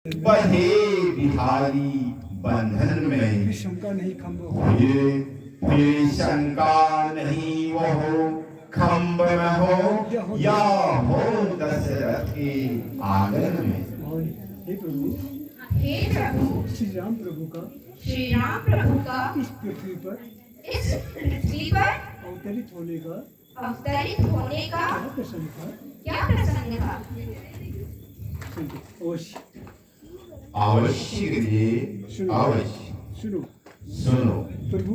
बहे बिहारी बंधन में, शंका नहीं खंभ फिर शंका नहीं वो खंभ में हो या हो दशरथ के आंगन में। हे प्रभु, हे प्रभु, श्री राम प्रभु का इस पृथ्वी पर अवतरित होने का क्या प्रसंग था? अवश्य अवश्य अवश्य सुनो। प्रभु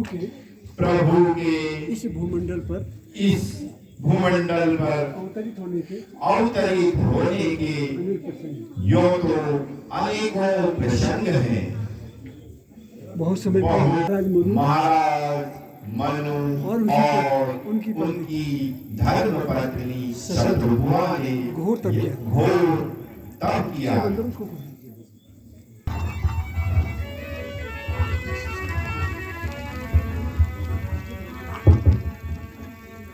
के इस भूमंडल पर अवतरित होने के अनेक प्रसंग यो तो अनेकों प्रसंग हैं। बहुत समय पहले महाराज मनु और उनकी धर्म पत्नी शत्रुघ्ना ने घोर तप किया।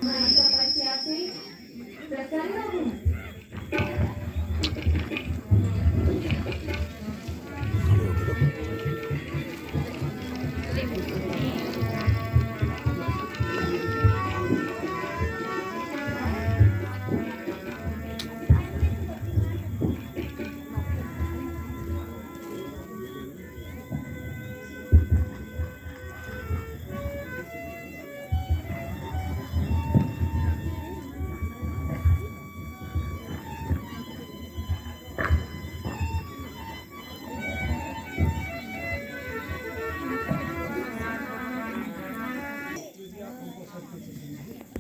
हमारी तपस्या से प्रसन्न हूँ।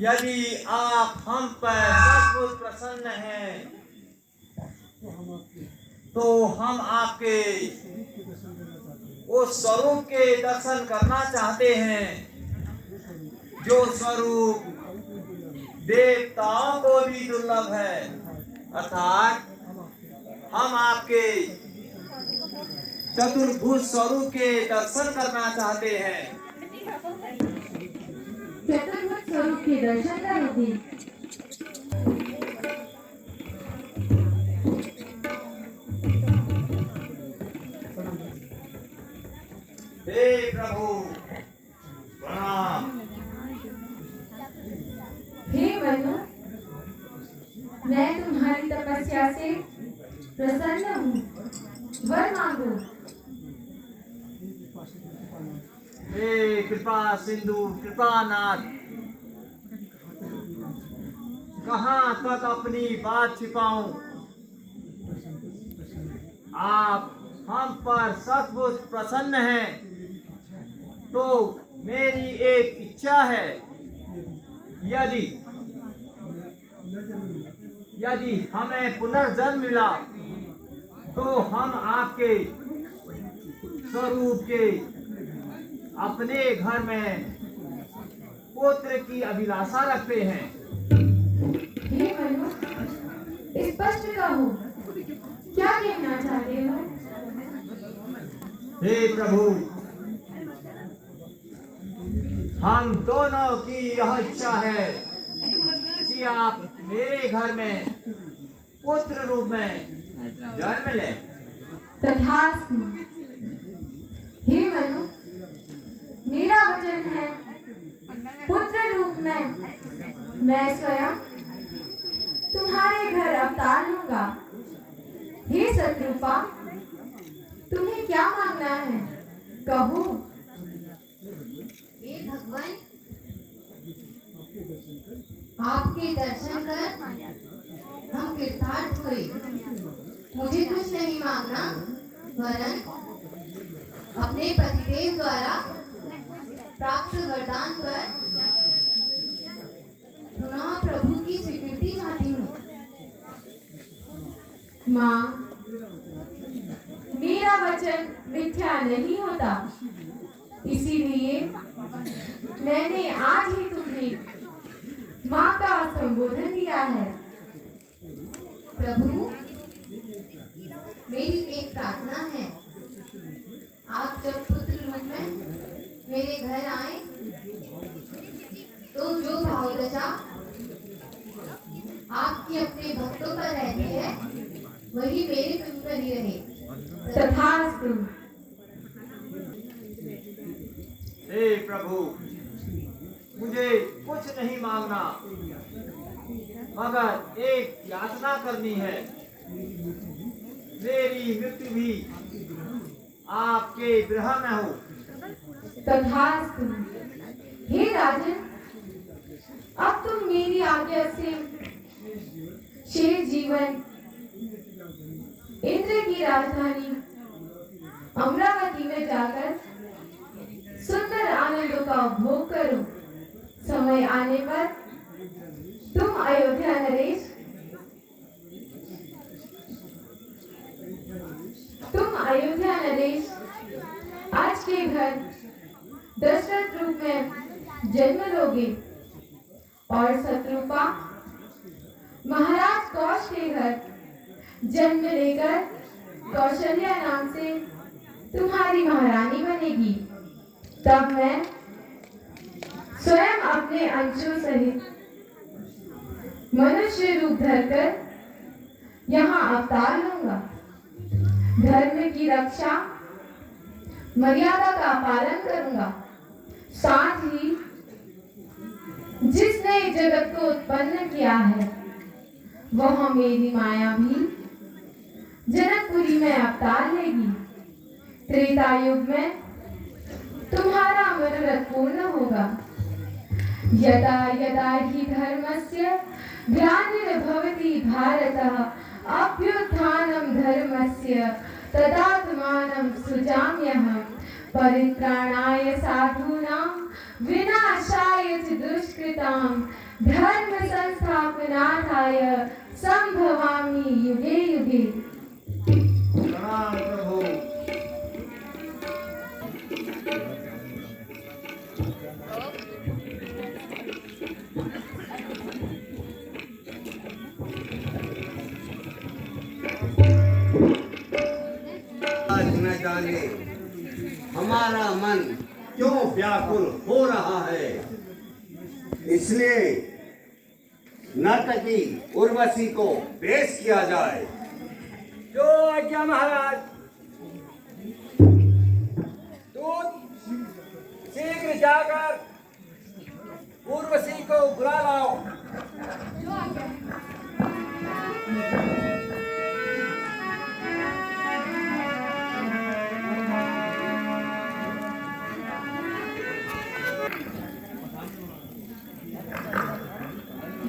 यदि आप हम पर सचमुच प्रसन्न हैं तो हम आपके उस स्वरूप के दर्शन करना चाहते हैं जो स्वरूप देवताओं को भी दुर्लभ है। अर्थात हम आपके चतुर्भुज स्वरूप के दर्शन करना चाहते हैं। चतुर्भुज स्वरूप के दर्शन करोगे? हे प्रभु प्रणाम। हे मनु, मैं तुम्हारी तपस्या से प्रसन्न हूँ। वर मांगो। हे कृपा सिंधु कृपानाथ, कहाँ तक अपनी बात छिपाऊं? आप हम पर सचमुच प्रसन्न हैं तो मेरी एक इच्छा है। यदि हमें पुनर्जन्म मिला तो हम आपके स्वरूप के अपने घर में पुत्र की अभिलाषा रखते हैं। हे मनु, स्पष्ट कहो, क्या कहना चाहते हो? हे प्रभु, हम दोनों की यह इच्छा है कि आप मेरे घर में पुत्र रूप में जन्म लें। तथास्तु। हे मनु, मेरा वचन है, पुत्र रूप में मैं स्वयं तुम्हारे घर अवतार लूंगा। हे शत्रुपा, तुम्हें क्या मांगना है, कहो। हे भगवान, आपके दर्शन कर हम कृतार्थ हुए। मुझे कुछ नहीं मांगना, वरन अपने पतिदेव द्वारा प्राप्त वरदान पर पुनः प्रभु की स्वीकृति चाहती हूँ। माँ, मेरा वचन मिथ्या नहीं होता, इसीलिए मैंने आज ही तुम्हें माँ का संबोधन दिया है। प्रभु, मेरी एक प्रार्थना है, आप जब पुत्र रूप में मेरे घर आए तो जो भावदशा आपकी अपने भक्तों पर रहती है वही मेरे तुम पर ही रहे। तथास्तु। हे प्रभु, मुझे कुछ नहीं मांगना, मगर एक याचना करनी है। मेरी मृत्यु भी आपके गृह में हो। तथास्तु। हे राजन, अब तुम मेरी आज्ञा से शेष जीवन इंद्र की राजधानी अमरावती में जाकर सुंदर आनंदों का भोग करो। समय आने पर तुम अयोध्या नरेश आज के घर दशरथ रूप में जन्म लोगे और शत्रुपा महाराज कौश के घर जन्म लेकर कौशल्या नाम से तुम्हारी महारानी बनेगी। तब मैं स्वयं अपने अंशों सहित मनुष्य रूप धरकर यहाँ अवतार लूंगा। धर्म की रक्षा, मर्यादा का पालन करूंगा। साथ ही जिसने जगत को उत्पन्न किया है वह मेरी माया भी जनकपुरी में अवतार लेगी। त्रेता युग में तुम्हारा मनोरथ पूर्ण होगा। यदा यदा हि धर्मस्य ग्लानिर्भवति भारतः अभ्युत्थानं धर्मस्य तदात्मानं सृजाम्यहम्। परित्राणाय साधूनां विनाशाय च दुष्कृतां धर्म संस्थापनार्थाय संभवामि युगे युगे। प्रणाम प्रभु। आज न जाने हमारा मन क्यों व्याकुल हो रहा है, इसलिए नर्तकी उर्वशी को पेश किया जाए। जो आज्ञा महाराज। दूत शीघ्र जाकर उर्वशी को बुला लाओ।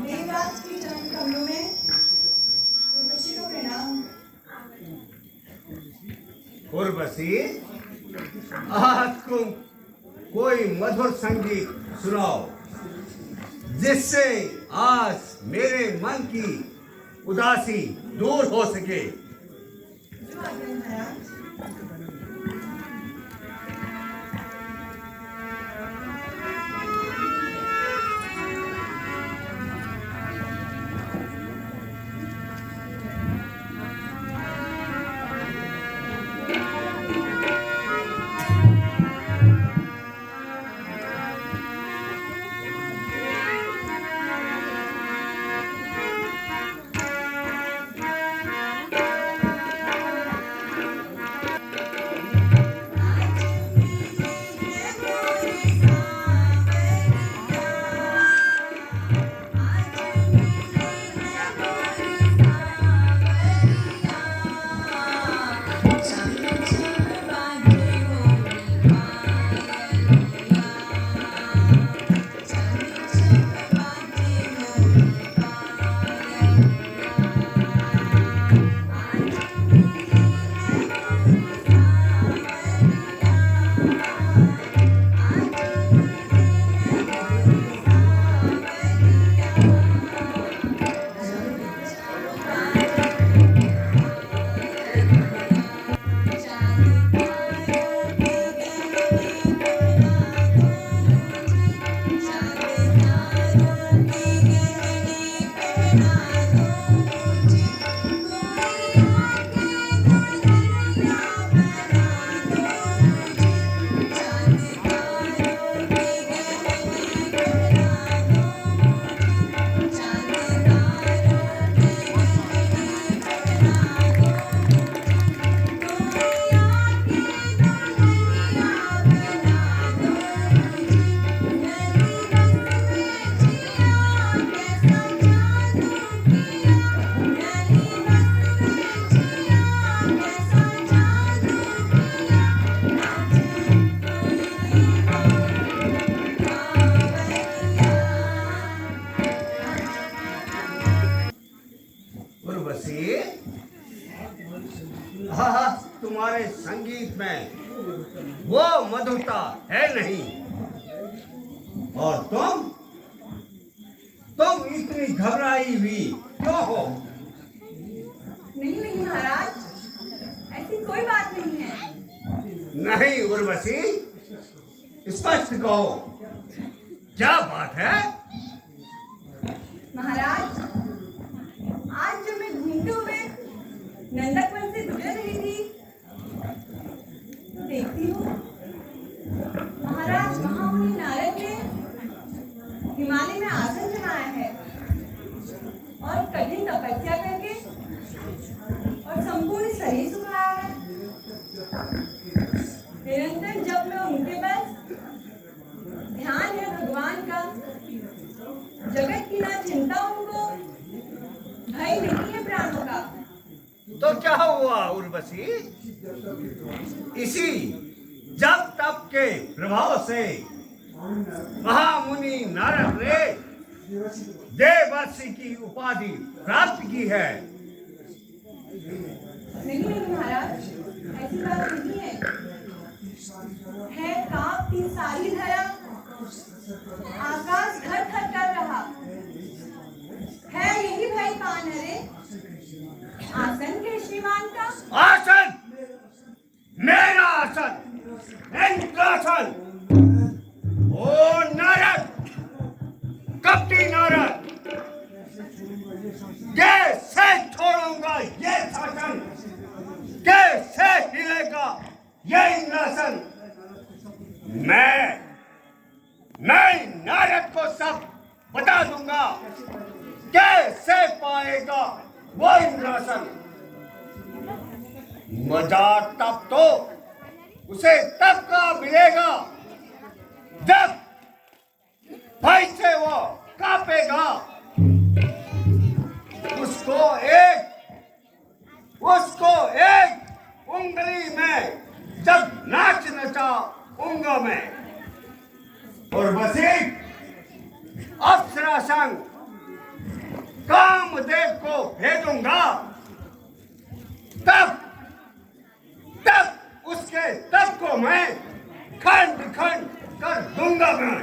देवराज की चरण कमलों में उर्वशी को प्रणाम। उर्वशी, आज तुम कोई मधुर संगीत सुनाओ, जिससे आज मेरे मन की उदासी दूर हो सके। जो आज्ञा महाराज। तुम्हारे संगीत में वो मधुरता है नहीं। और तुम इतनी घबराई हुई क्यों हो? नहीं नहीं महाराज, ऐसी कोई बात नहीं है। नहीं उर्वशी, स्पष्ट कहो, क्या बात है? महाराज, आज जब मैं घूमते हुए नंदक वन से गुजर रही थी तो देखती हूँ महाराज महामुनि नारद ने हिमालय में आसन जमाया है और कठिन तपस्या करके और संपूर्ण शरीर सुखाया है। निरंतर जब मैं उनके पास ध्यान है भगवान का, जगत की ना चिंता उनको, भय नहीं है प्राणों का। तो क्या हुआ उर्वशी? इसी जब तप के प्रभाव से महामुनि नारद ने देवर्षि की उपाधि प्राप्त की है। नहीं नहीं महाराज, ऐसी बात नहीं है कांपती सारी धरा, आकाश घर थर कर रहा है। यही भय पान हरे आसन के श्रीमान का। आसन, मेरा आसन, इंद्रासन। ओ नारद, कपटी नारद, कैसे छोड़ूंगा ये शासन? कैसे हिलेगा ये इंद्रासन? मैं नारद को सब बता दूंगा। कैसे पाएगा वो इंद्रासन? मजा तब तो उसे तब का मिलेगा जब भय से वो कांपेगा। उसको एक उंगली में जब नाच नचा उंगा में, और बसी अप्सरा संग कामदेव को भेजूंगा, तब उसके तब को मैं खंड खंड कर दूंगा। मैं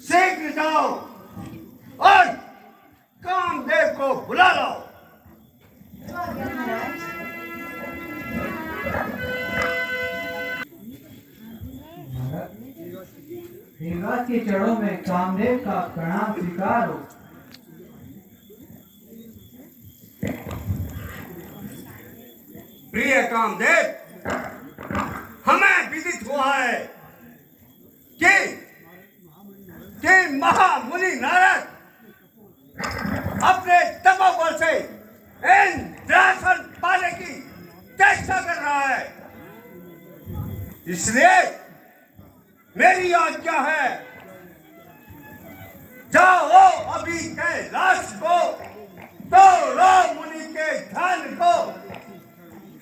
शीघ्र जाओ और कामदेव को बुला लाओ। देवराज के चरणों में कामदेव का प्रणाम स्वीकार हो। प्रिय कामदेव, हमें विदित हुआ है कि महामुनि नारद अपने तपोबल से इंद्रासन पाने की चेष्टा कर रहा है। इसलिए मेरी आज्ञा है, जाओ अभी कैलाश को, तोड़ो मुनि के धन को,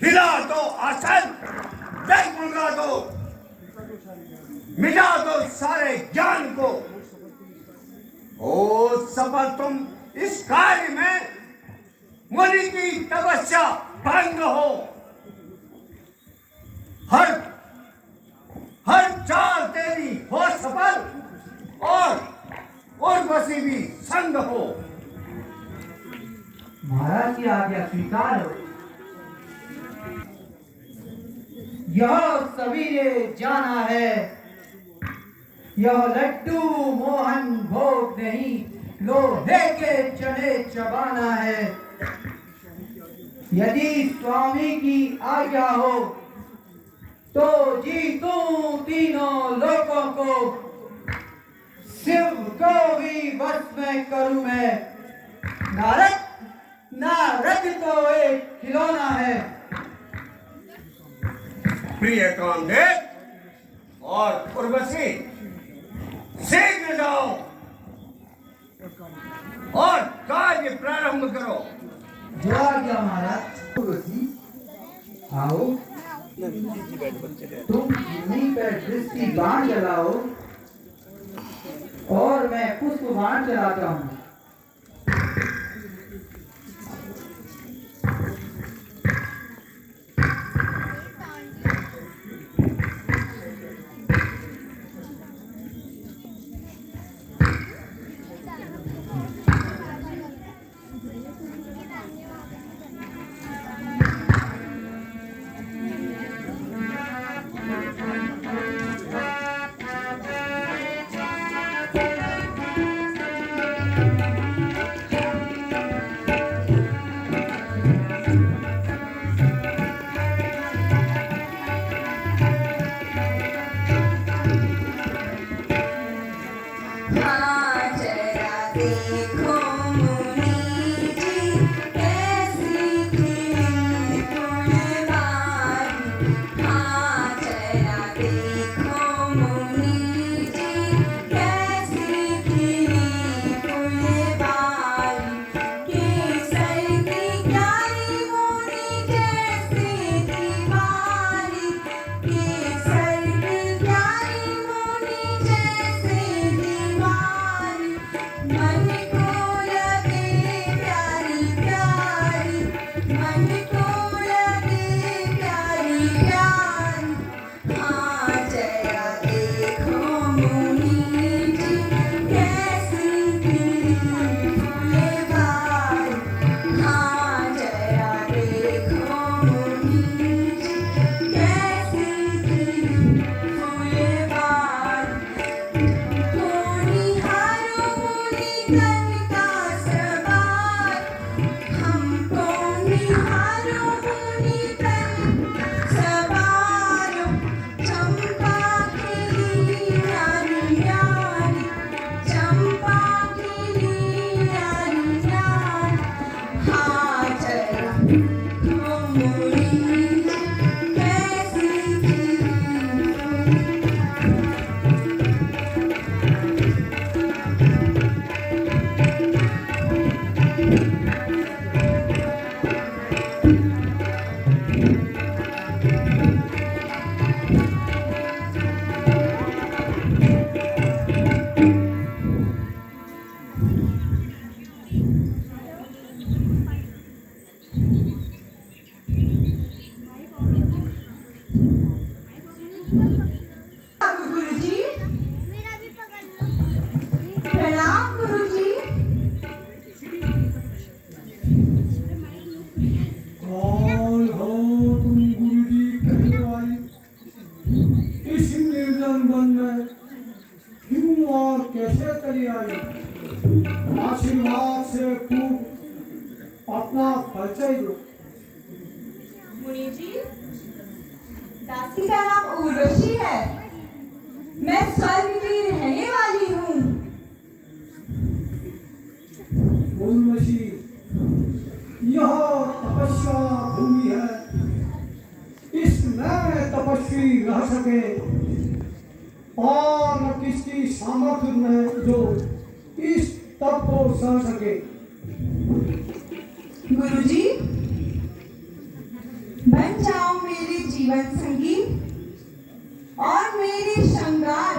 हिला दो आसन, जगमगा दो, मिटा दो सारे ज्ञान को। ओ सफल तुम इस कार्य में मुनि की तपस्या भंग हो। हर चाल तेरी हो सफल और बसी भी संग हो। महाराज की आज्ञा स्वीकार हो। यह सभी ने जाना है, यह लड्डू मोहन भोग नहीं, लोहे के चने चबाना है। यदि स्वामी की आज्ञा हो तो जीतूं तीनों लोकों को, शिव को भी वश में करूं मैं। नारद तो एक खिलौना है। प्रिय कामदेव और उर्वशी, शीघ्र जाओ और कार्य प्रारंभ करो। जो आज्ञा महाराज। आओ, तुम भूमि पर दृष्टि बाण चलाओ और मैं पुष्प बाण चलाता हूँ। गुरुजी, प्रणाम गुरुजी। कौन हो तुम गुरुजी कहने वाली? इस निर्जन वन में क्यों और कैसे चली आई? आशीर्वाद से खूब अपना परिचय दो। मुनि जी, दासी का नाम उर्वशी है। मैं स्वर्ग की रहने वाली हूँ। उर्वशी, यह तपस्या भूमि है। इसमें तपस्वी रह सके और न किसकी सामर्थ्य में जो इस तप को सह सके। गुरुजी, बन जाओ मेरे जीवन संगी और मेरे श्रृंगार।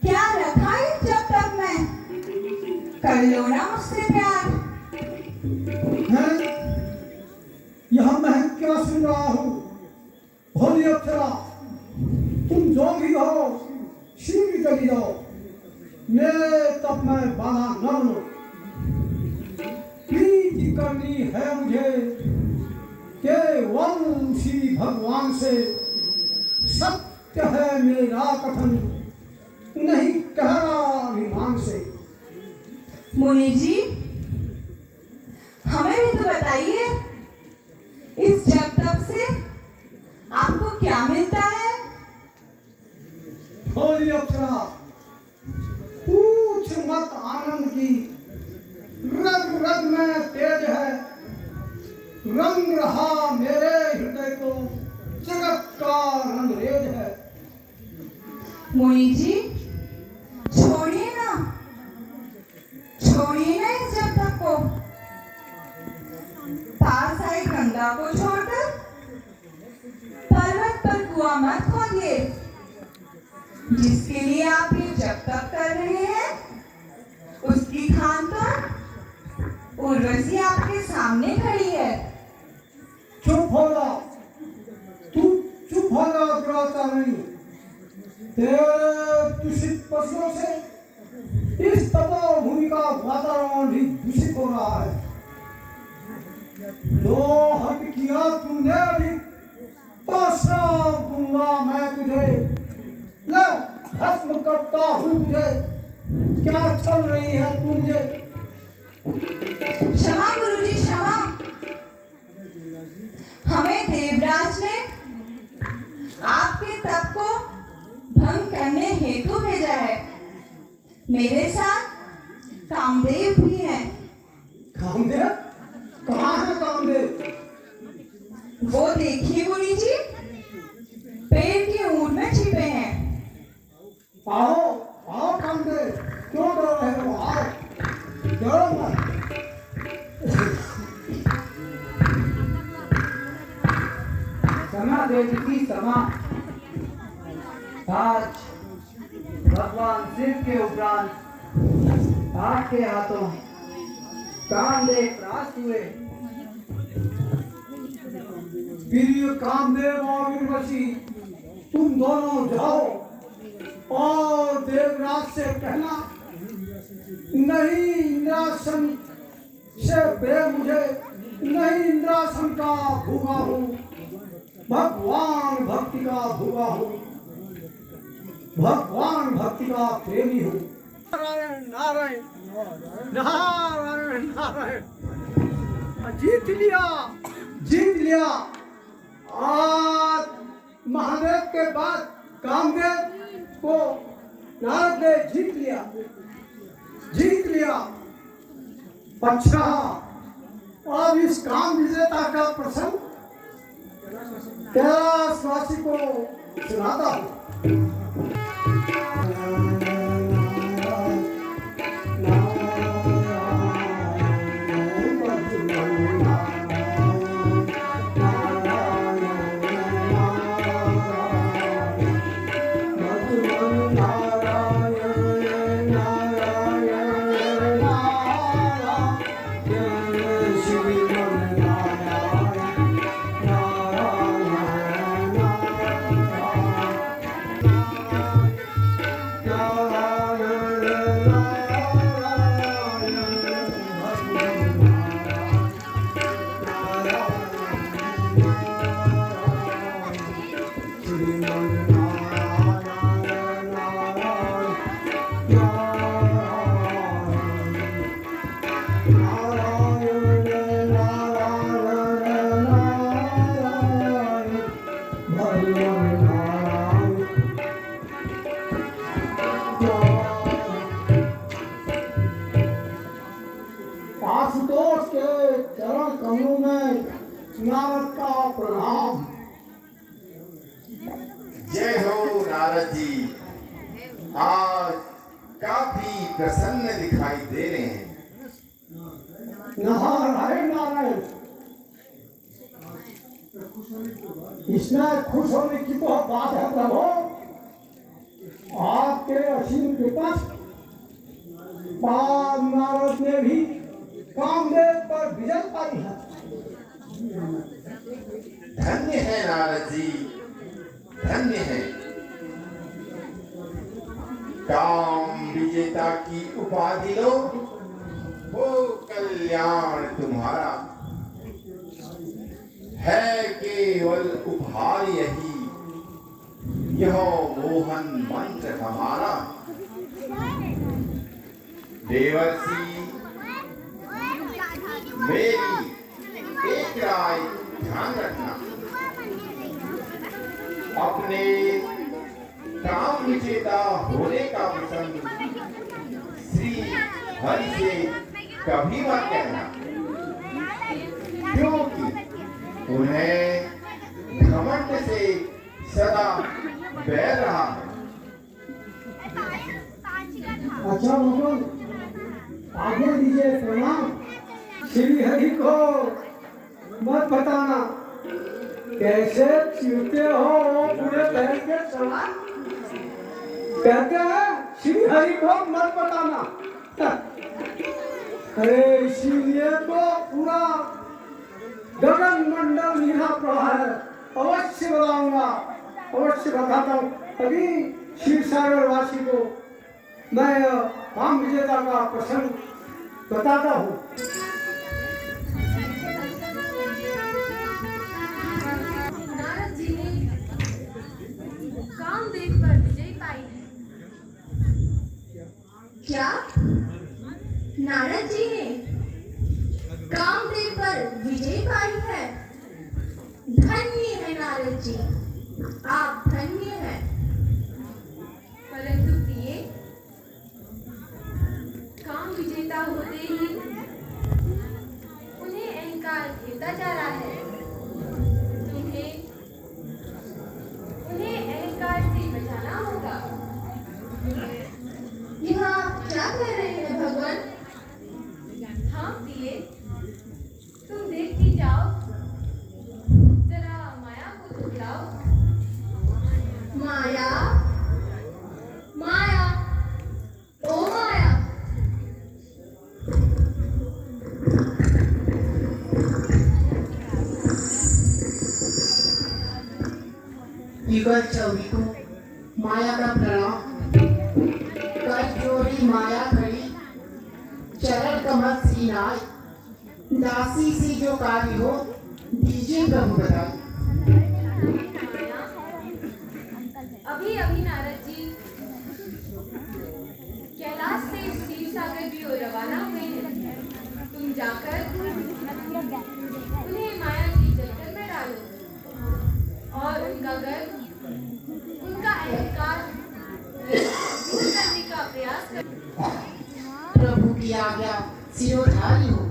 क्या रखा है जब तक मैं? कर लो ना मुझसे प्यार। हैं? यह मैं क्या सुन रहा हूँ? भोली अप्सरा, तुम जो भी हो शीघ्र चली जाओ। मेरे तब में बाधा न बनो। प्रीति करनी है मुझे केवल उसी भगवान से। सत्य है मेरा कथन, नहीं कह रहा अभिमान से। मुनि जी, हमें भी तो बताइए, इस जप तप से आपको क्या मिलता है? भोली अप्सरा, पूछ मत आनंद की। रग रग में तेज है, रंग रहा मेरे हृदय को जगत का रंगरेज है। मुनि जी, छोड़िए ना इस जप तप को। पास आई गंगा को छोड़कर पर्वत पर कुआं मत खोदिए। जिसके लिए आप ये जप तप कर रहे हैं, उसकी खान तो उर्वशी आपके सामने खड़ी है। चुप हो जा, तू चुप हो जा दुराचारी। तेरे दूषित पशुओं से इस तपोभूमि का वातावरण भी दूषित हो रहा है। जो हट किया तुमने अभी, तो श्राप दूंगा मैं तुझे। ले, भस्म करता हूँ तुझे। क्या चल रही है तुझे? क्षमा गुरुजी, क्षमा। हमें देवराज ने आपके तप को भंग करने हेतु भेजा है। मेरे साथ कामदेव भी हैं। कामदेव? कहाँ है कामदेव? वो देखिए मुनि जी, पेड़ की ऊंट में छिपे हैं। आओ आओ कामदेव, क्यों डर रहे हो? आओ, डरो मत। समा देवी की समा। आज भगवान शिव के उपरांत आपके हाथों कामदेव प्राप्त हुए। प्रिय कामदेव और उर्वशी, तुम दोनों जाओ और देवराज से कहना, नहीं इंद्रासन से बे मुझे, नहीं इंद्रासन का भूखा हूँ, भगवान भक्ति का भूखा हूँ, भगवान भक्ति का प्रेमी हूँ। नारायण नारायण नारायण नारायण। जीत लिया, जीत लिया। आज महादेव के बाद कामदेव को नारद ने जीत लिया, जीत लिया। अच्छा, अब इस काम विजेता का प्रसंग कैलाशवासी को सुनाता हूँ। आशुतोष के चरण कमलों में नारद का प्रणाम। जय हो नारद जी, आज काफी प्रसन्न दिखाई दे रहे हैं। नारायण नारायण, इसमें खुश होने की तो बात है प्रभु। आपके असीम कृपा नारद ने भी कामदेव पर विजय पाई है। धन्य है नारद जी, धन्य है। काम विजेता की उपाधि लो, हो कल्याण तुम्हारा। है केवल उपहार यही, यह मोहन मंत्र हमारा। देवर्षि मेरी एक राय ध्यान रखना, अपने काम विजेता होने का प्रसंग श्री हरि से कभी मत कहना, क्योंकि उन्हें घमंड से सदा बैर रहा है। अच्छा भगवान, आगे दीजिए प्रणाम। श्री हरि को मत बताना, कैसे चिढ़ते हो पूरे बहन के समान। कहते हैं श्री हरि को मत बताना। अरे इसीलिए तो पूरा गगन मंडल लीला प्रभा है। अवश्य बताऊंगा, अवश्य बताता हूँ। अभी क्षीर सागर वासी को मैं काम विजेता का प्रसंग बताता हूँ। नारद जी ने कामदेव पर विजय पाई है। क्या नारद जी ने कामदेव पर विजय पाई है? धन्य है नारद जी, आप धन्य हैं। परंतु प्रिय, काम विजेता होते ही उन्हें अहंकार घेरता जा रहा है। उन्हें अहंकार से बचाना होगा। यहाँ क्या कह रहे हैं भगवान? हाँ प्रिय, तुम देखती जाओ, जरा माया को दिखलाओ। माया, माया, ओ माया। युगल चौबी को माया का प्रणाम। कर जोड़ी माया खड़ी, चरण कमल सीनाय। दासी से जो कार्य हो, दीजिए प्रभु बताई। अभी अभी नारद जी कैलाश से क्षीर सागर की ओर रवाना हुए हैं। तुम जाकर उन्हें माया की जलकर में डालो और उनका गर्व, उनका अहंकार दूर करने का प्रयास करो। प्रभु की आज्ञा सिरोधारी हो।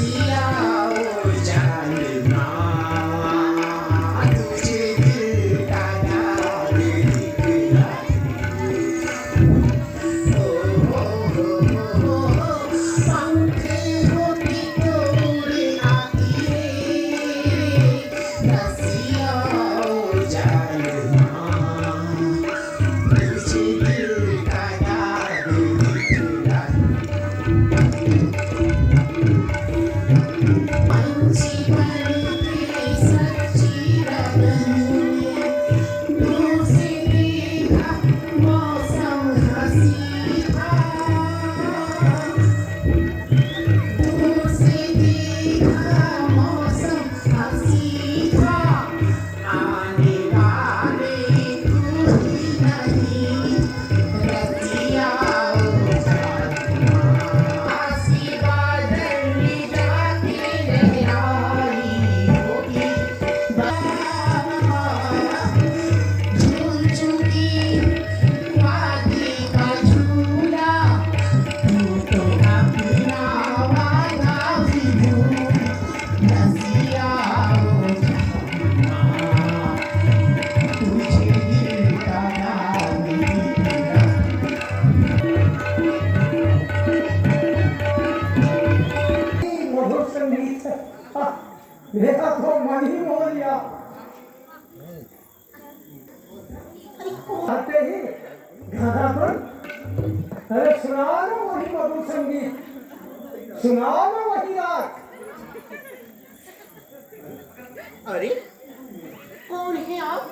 रसिया ओ जानना तुझे दिल का दाग दिखलाती पंखे होती तो उड़ आती रसिया ओ जानना तुझे दिल का दाग दिखलाती पंछी बन के सच्ची रंगनी दूर से देखा मौसम हंसी था दूर से देखा मौसम हंसी था आने वाले तू ही नहीं रसिया ओ जानना आसी बादल में जाके लहराई होगी झूल चुकी वादे का झूला तू तो अपना वादा भी भूल रसिया ओ जानना तुझे दिल का दाग दिखलाती मधुर संगीत मेरा तो मन ही मोह लिया आते ही गाना पर अरे सुनाओ ना वही मधुर संगीत सुनाओ ना वही राग अरे कौन है आप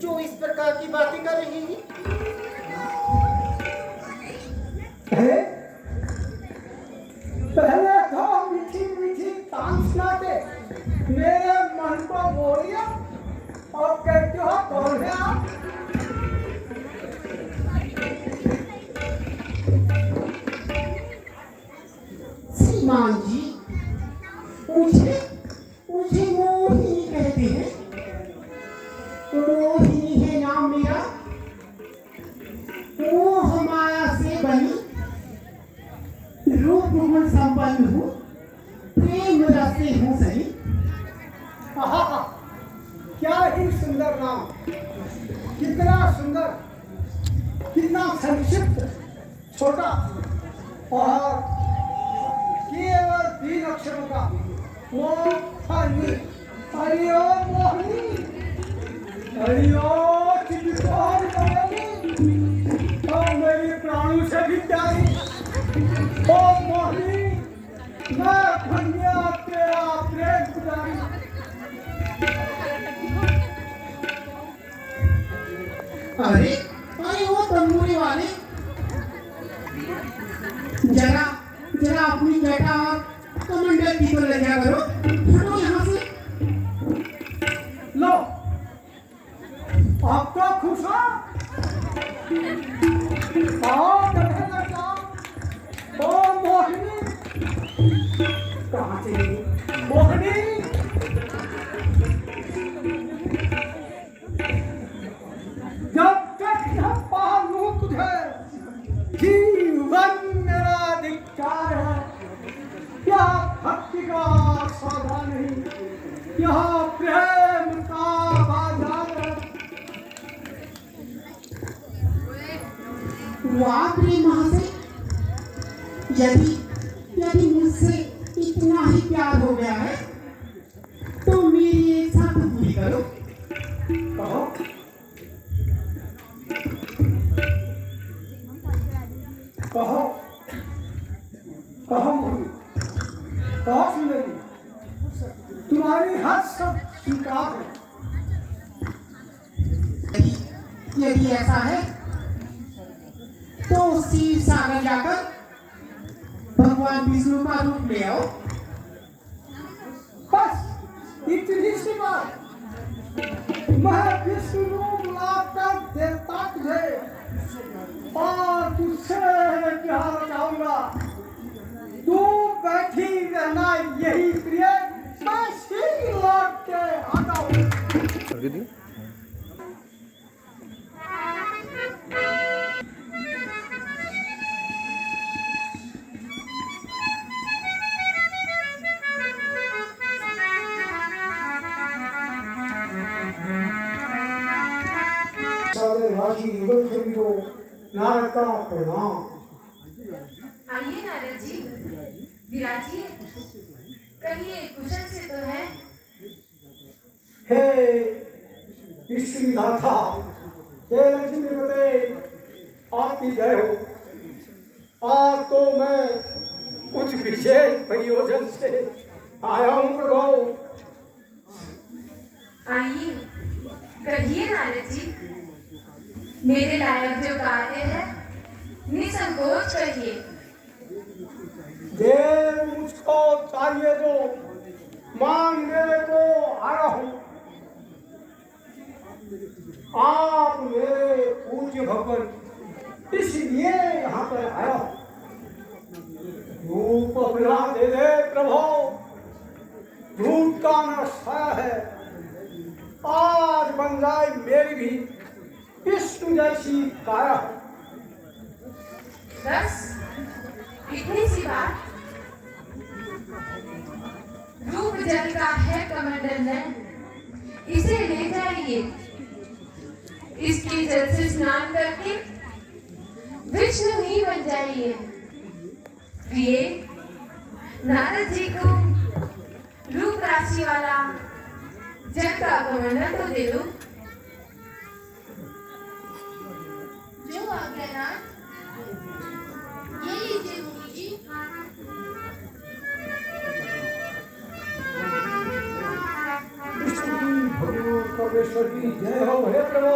जो इस प्रकार की बातें कर रहे हैं है पहले तो मीठी मीठी तान सुनाते मेरे मन को मोड़िया और कहते हो कौन है आप श्रीमान जी मुझे मुझे मोहिनी कहते हैं मोहिनी है नाम मेरा मोह माया से बनी रूप गुण संपन्न हूँ प्रेम रस से हूँ सही आहा, क्या ही सुंदर नाम कितना सुंदर कितना संक्षिप्त छोटा और केवल 3 अक्षरों का मोहिनी हरि ओम मोहिनी हरि ओम चित्तौड़ मोहिनी और मेरी प्राणों से भी प्यारी ओ मोहिनी मैं धन्य तेरा प्रेम पुजारी अरे अरे वो तंबूरी वाले जरा जरा अपनी बेटा और कमंडल की तो ले जा करो हटो यहाँ से लो आप तो खुश हो आओ गधे लग जाओ ओ मोहिनी कहाँ चली गई? मोहिनी जब तक यह पालू तुझे जीवन मेरा धिक्कार है यह भक्ति का सौदा नहीं यह प्रेम का बाजार है वाह प्रेम महाशय यदि यदि मुझसे इतना ही प्यार हो गया है तो मेरी एक शर्त पूरी करो कहो कहो कहो मोहिनी कहो सुंदरी तुम्हारी हर सब स्वीकार है यदि ऐसा है तो शिव सागर जाकर भगवान विष्णु का रूप ले आओ बस इतनी सी बात मैं विष्णु रूप लाकर देता तुझे और तुझसे प्यार लगाऊंगा तू बैठी रहना यही प्रिय मैं शीघ्र लौट के आता हूँ सारे राशि युगल खरीदो नारद का प्रणाम। आइए नारद जी, विराजिए, कहिए कुशल से तो है? हे ईश्वरी दाता, हे लक्ष्मीपते, आपकी जय हो। आज तो मैं कुछ विशेष प्रयोजन से आया हूँ प्रभु। आइए, कहिए नारद जी, मेरे लायक जो कार्य है निसंकोच कहिए। देर मुझको चाहिए तो मांगने को आया हूँ। आप मेरे पूज्य भगवान, इसलिए यहाँ पर आया हूँ। रूप अपना दे दे प्रभु, झूठ का न साया है। आज बन जाए मेरी भी विष्णु जैसी काया। बस इतनी सी बात। रूप जल का है कमंडल में, इसे ले जाइए। इसके जल से स्नान करके विष्णु ही बन जाइए। प्रिय नारद जी को रूप राशि वाला जल का कमंडल तो दे दो। जो आज्ञानाथ, ये लीजिए मुनि जी। परमेश्वर की जय हो। हे प्रभु,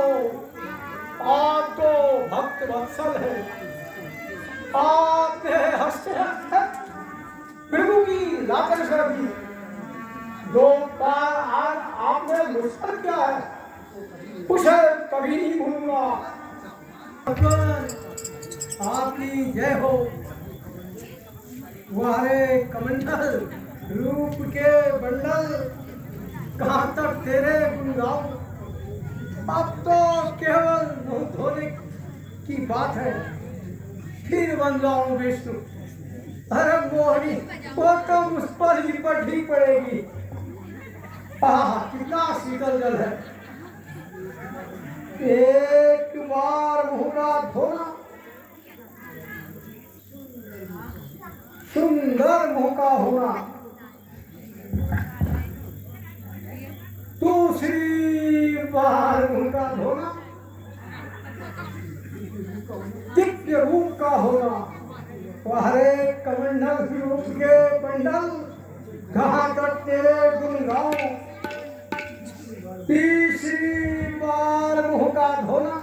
आप तो भक्त वत्सल है। आपने हंसते हंसते प्रभु की लाकर कर दी। दो बार आज आपने मुझसे क्या है, उसे कभी नहीं भूलूंगा। आपकी जय हो। तुम्हारे कमंडल रूप के बंडल, कहाँ तक तेरे गुण गाऊं। अब तो केवल मुंह धोने की बात है, फिर बन जाऊं विष्णु। अरे मोहनी, वो तो उस पर लिपट ही पड़ेगी। कितना शीतल जल है। एक बार मुंह का धोना, सुंदर मुंह का होना। दूसरी बार मुंह का धोना, दिव्य रूप का होना। हरे कमंडल रूप के बंडल, कहाँ तक तेरे गुण गाऊं। तीसरी बार मुंह का धोना,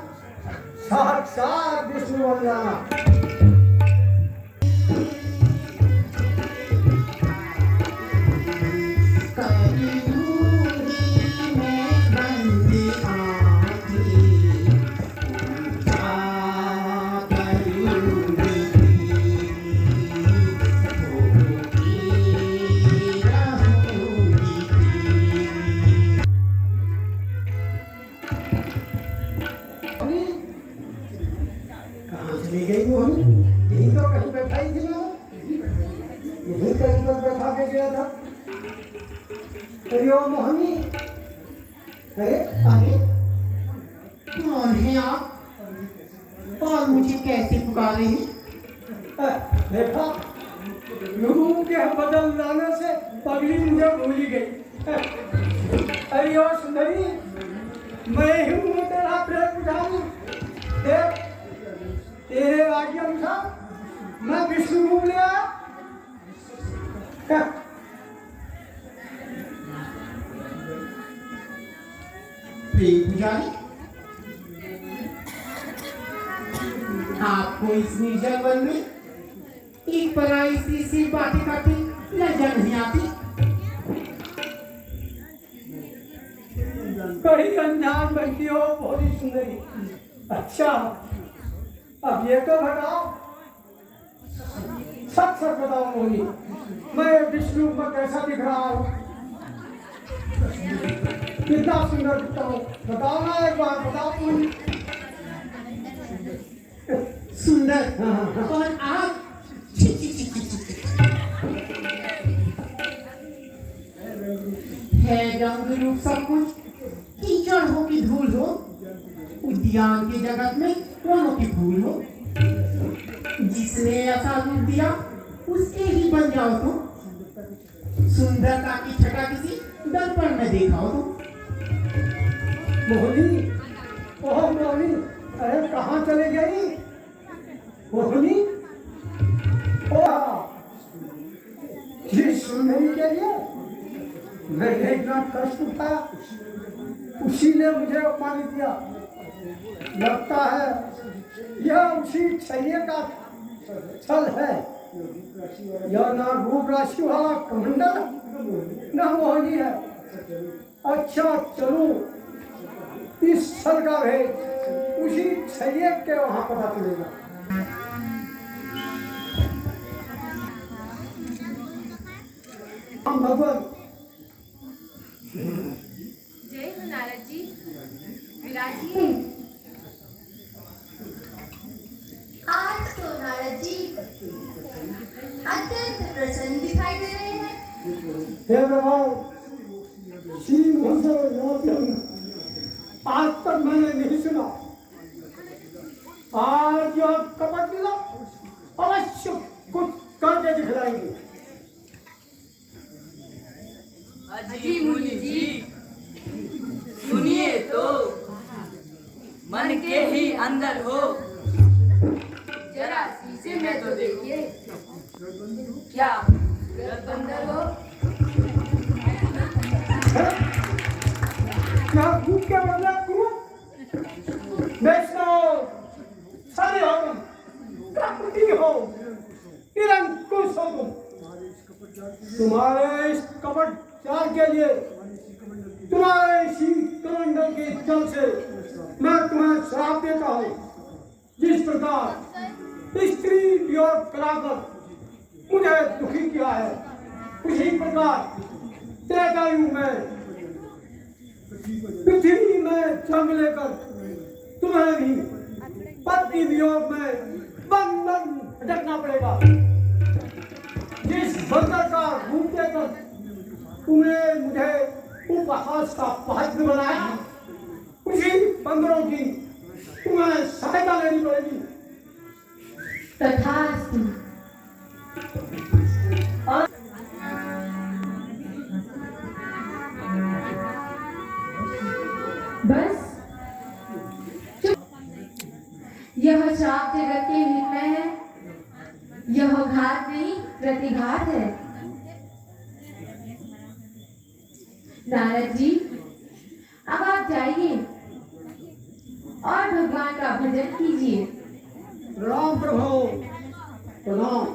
साक्षात विष्णु बन जाना। मोहनी, अरे कौन है आप और मुझे कैसे पुकारे हैं? देखा, लोगों के बदल जाने से पगड़ी मुझे भूल ही गई। अरे ओ सुंदरी, मैं हूँ तेरा प्रेम पुजारी। देख, तेरे आज्ञा अनुसार मैं विष्णु रूप ले आया। प्रेम पुजारी, आपको इस निर्जन वन में एक पराई स्त्री से बातें करते लज्जा नहीं आती? कहीं अनजान बनती हो भोली सुंदरी। अच्छा, अब ये तो बताओ, सच सच बताओ मोहिनी, मैं विष्णु में कैसा दिख रहा हूँ? कितना सुंदर दिखता हूँ? बताओ ना, एक बार बताओ तुम। सुंदर और आप छी, छी, छी, छी, छी। है रंग रूप सब कुछ कीचड़ हो कि धूल हो, ज्ञान के जगत में दोनों की भूल हो। जिसने ऐसा रूप दिया उसके ही बन जाओ तुम। सुंदरता की छटा किसी दर्पण में देखा हो तुम। मोहिनी, ओह मोहिनी, अरे कहाँ चले गई मोहिनी? ओह, ये सुनने के लिए मैंने इतना कष्ट उठाया, उसी ने मुझे अपमानित किया। लगता है यह उसी छैये का छल है। यह ना रूप राशि वाला कमंडल न मोहिनी है। अच्छा चलो, इस छल का भेद उसी छैये के वहां पता चलेगा। हम भगवान जय हो नारद जी, विराजिए। आज तो नारद जी अत्यंत प्रसन्न दिखाई दे रहे हैं। हे भगवान, सिंह से आज तक मैंने नहीं सुना। आज यह कपट दिला अवश्य कुछ करके दिखलाएंगे। अजी मुनि जी, सुनिए तो, मन के ही अंदर हो। जरा शीशे में तो देखिए, क्या गलत अंदर हो? क्या भूख के बदला क्रूर वैष्णव सारे हो तुम, कपटी हो, निरंकुश हो तुम। तुम्हारे इस कपट चाल के लिए, तुम्हारे इसी कमंडल के जल से मैं तुम्हें श्राप देता हूँ। जिस प्रकार स्त्री वियोग कराकर मुझे दुखी किया है, उसी प्रकार त्रेतायु में पृथ्वी में जंग लेकर तुम्हें भी पति वियोग में बंधन भटकना पड़ेगा। जिस बंदर का रूप देकर तुमने मुझे उपहास का पात्र बनाया, उसी बंदरों की तुम्हें सहायता लेनी पड़ेगी। तथास्तु। बस चुप। यह श्राप जगत के हित में है। यह घात नहीं प्रतिघात है। नारद जी, अब आप जाइए और भगवान का भजन कीजिए। राम प्रभु प्रणाम।